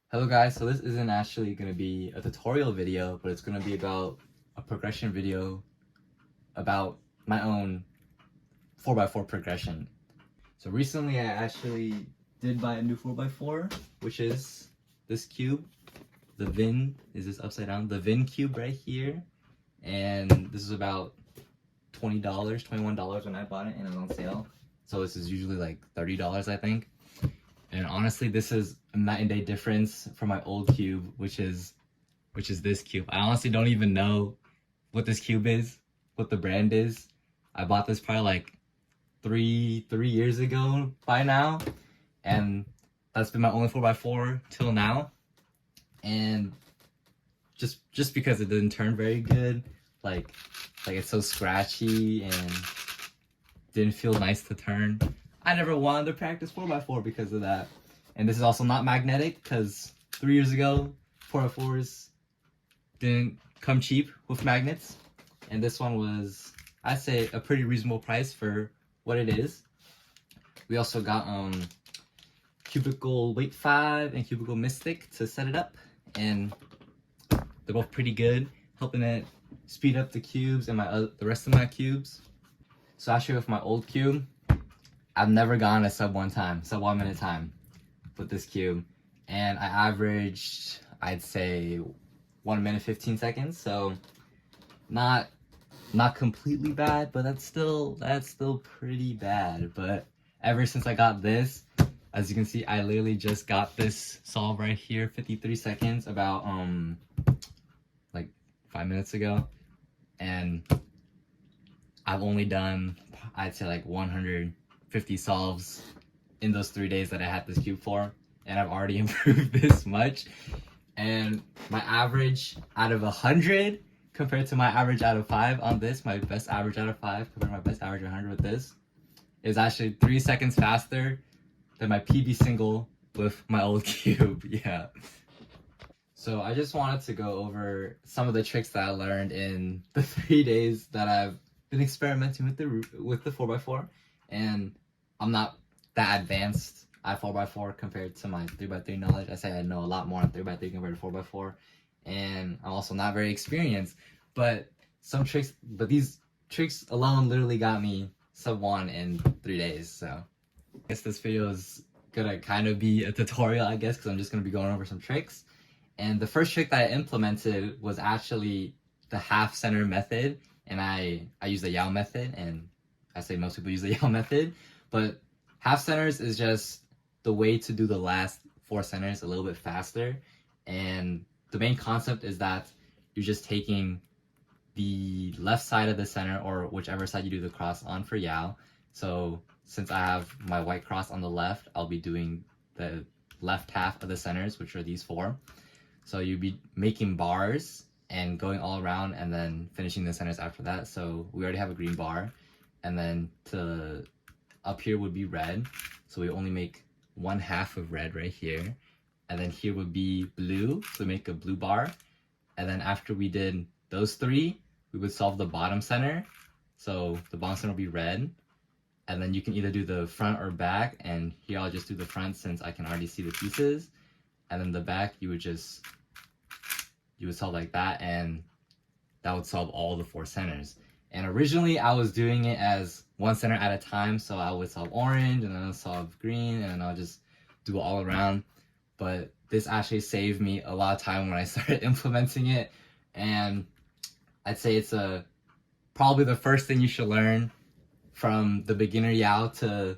Hello guys, so this isn't actually going to be a tutorial video, but it's going to be about a progression video about my own 4x4 progression. So recently I actually did buy a new 4x4, which is this cube. The VIN is this upside down, the VIN cube right here. And this is about $20, $21 when I bought it and it was on sale. So this is usually like $30, I think. And honestly, this is a night and day difference from my old cube, which is this cube. I honestly don't even know what this cube is, what the brand is. I bought this probably like three years ago by now, and that's been my only 4x4 till now. And just because it didn't turn very good, like it's so scratchy and didn't feel nice to turn. I never wanted to practice 4x4 because of that. And this is also not magnetic because 3 years ago, 4x4s didn't come cheap with magnets. And this one was, I'd say, a pretty reasonable price for what it is. We also got Cubicle Weight 5 and Cubicle Mystic to set it up. And they're both pretty good, helping it speed up the cubes and the rest of my cubes. So actually with my old cube, I've never gone a sub 1 minute time with this cube, and I averaged, I'd say, 1 minute 15 seconds. So not completely bad, but that's still pretty bad. But ever since I got this, as you can see, I literally just got this solved right here, 53 seconds, about like 5 minutes ago, and I've only done, I'd say, like 150 solves in those 3 days that I had this cube for, and I've already improved this much. And my average out of 100 compared to my average out of 5 on this, my best average out of 5 compared to my best average 100 with this, is actually 3 seconds faster than my PB single with my old cube. Yeah. So I just wanted to go over some of the tricks that I learned in the 3 days that I've been experimenting with the 4x4, and I'm not that advanced at 4x4 compared to my 3x3 knowledge. I say I know a lot more on 3x3 compared to 4x4, and I'm also not very experienced. But these tricks alone literally got me sub 1 in 3 days. So I guess this video is gonna kind of be a tutorial, I guess, because I'm just gonna be going over some tricks. And the first trick that I implemented was actually the half center method. And I use the Yao method, and I say most people use the Yao method, but half centers is just the way to do the last 4 centers a little bit faster. And the main concept is that you're just taking the left side of the center, or whichever side you do the cross on for Yao. So since I have my white cross on the left, I'll be doing the left half of the centers, which are these 4. So you'd be making bars and going all around and then finishing the centers after that. So we already have a green bar, and then up here would be red. So we only make 1/2 of red right here. And then here would be blue, so we make a blue bar. And then after we did those 3, we would solve the bottom center. So the bottom center will be red. And then you can either do the front or back, and here I'll just do the front since I can already see the pieces. And then the back, you would solve like that, and that would solve all the 4 centers. And originally I was doing it as 1 center at a time, so I would solve orange, and then I'll solve green, and then I'll just do it all around. But this actually saved me a lot of time when I started implementing it, and I'd say it's probably the first thing you should learn from the beginner Yao to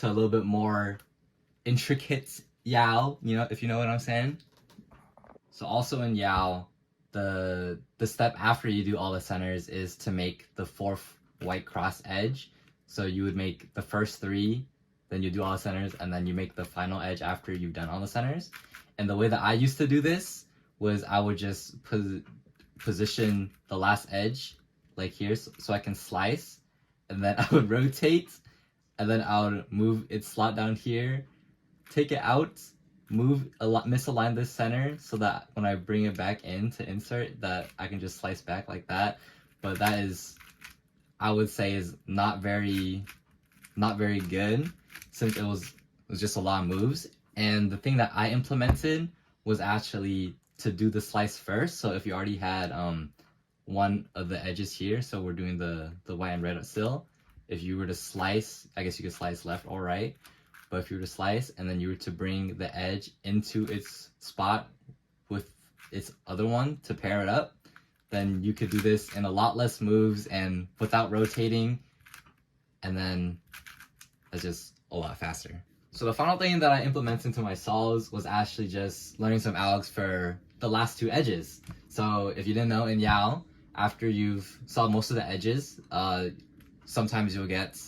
a little bit more intricate Yao, if you know what I'm saying. So also in Yao, the step after you do all the centers is to make the 4th white cross edge. So you would make the first 3, then you do all the centers, and then you make the final edge after you've done all the centers. And the way that I used to do this was I would just position the last edge like here, so I can slice, and then I would rotate, and then I would move its slot down here, take it out, misalign this center so that when I bring it back in to insert, that I can just slice back like that. But that is, I would say, is not very good, since it was just a lot of moves. And the thing that I implemented was actually to do the slice first. So if you already had one of the edges here, so we're doing the white and red still. If you were to slice, I guess you could slice left or right, but if you were to slice and then you were to bring the edge into its spot with its other one to pair it up, then you could do this in a lot less moves and without rotating, and then it's just a lot faster. So the final thing that I implemented into my solves was actually just learning some algs for the last two edges. So if you didn't know, in Yao, after you've solved most of the edges, sometimes you'll get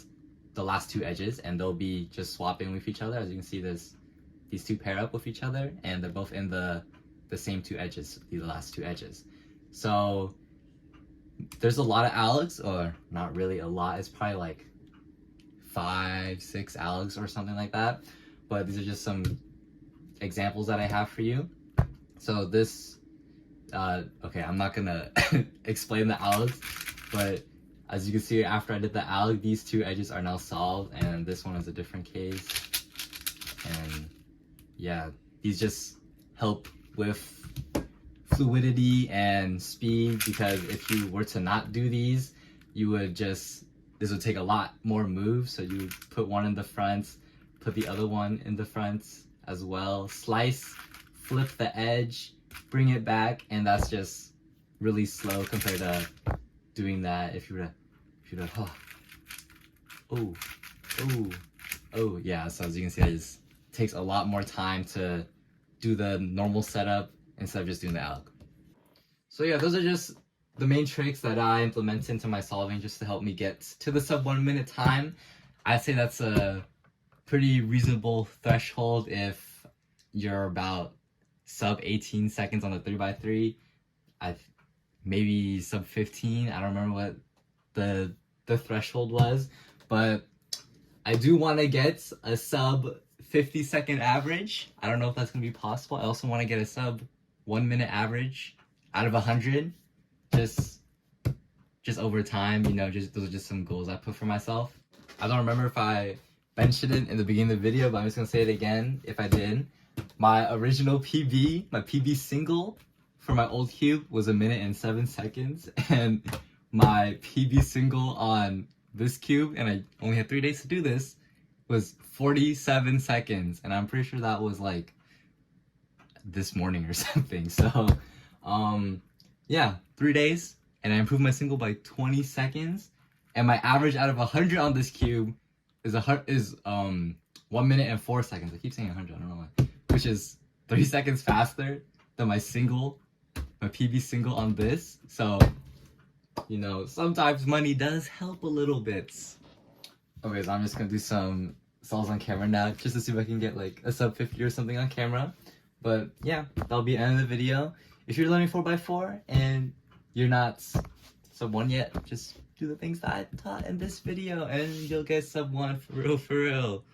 the last two edges and they'll be just swapping with each other. As you can see, these two pair up with each other and they're both in the same two edges, these last two edges. So there's a lot of algs, or not really a lot, it's probably like 5-6 algs or something like that, but these are just some examples that I have for you. So this okay, I'm not gonna explain the algs, but as you can see, after I did the alg, these two edges are now solved, and this one is a different case. And yeah, these just help with fluidity and speed, because if you were to not do these, you would just, this would take a lot more moves. So you would put one in the front, put the other one in the front as well, slice, flip the edge, bring it back, and that's just really slow compared to doing that if you were to, oh, yeah. So as you can see, it just takes a lot more time to do the normal setup instead of just doing the alg. So yeah, those are just the main tricks that I implement into my solving just to help me get to the sub 1 minute time. I'd say that's a pretty reasonable threshold if you're about sub 18 seconds on the 3x3. Maybe sub 15. I don't remember what the threshold was, but I do want to get a sub 50-second average. I don't know if that's gonna be possible. I also want to get a sub 1 minute average out of 100. Just over time, you know, those are just some goals I put for myself. I don't remember if I mentioned it in the beginning of the video, but I'm just gonna say it again if I did. My original PB, my PB single for my old cube was 1 minute and 7 seconds, and my PB single on this cube, and I only had 3 days to do this, was 47 seconds, and I'm pretty sure that was like this morning or something. So yeah, 3 days, and I improved my single by 20 seconds, and my average out of 100 on this cube is 1 minute and 4 seconds. I keep saying 100, I don't know why, which is 3 seconds faster than my single, my PB single on this. So, you know, sometimes money does help a little bit. Okay, so I'm just gonna do some solves on camera now, just to see if I can get like a sub 50 or something on camera. But yeah, that'll be the end of the video. If you're learning 4x4 and you're not sub 1 yet, just do the things that I taught in this video and you'll get sub 1 for real, for real.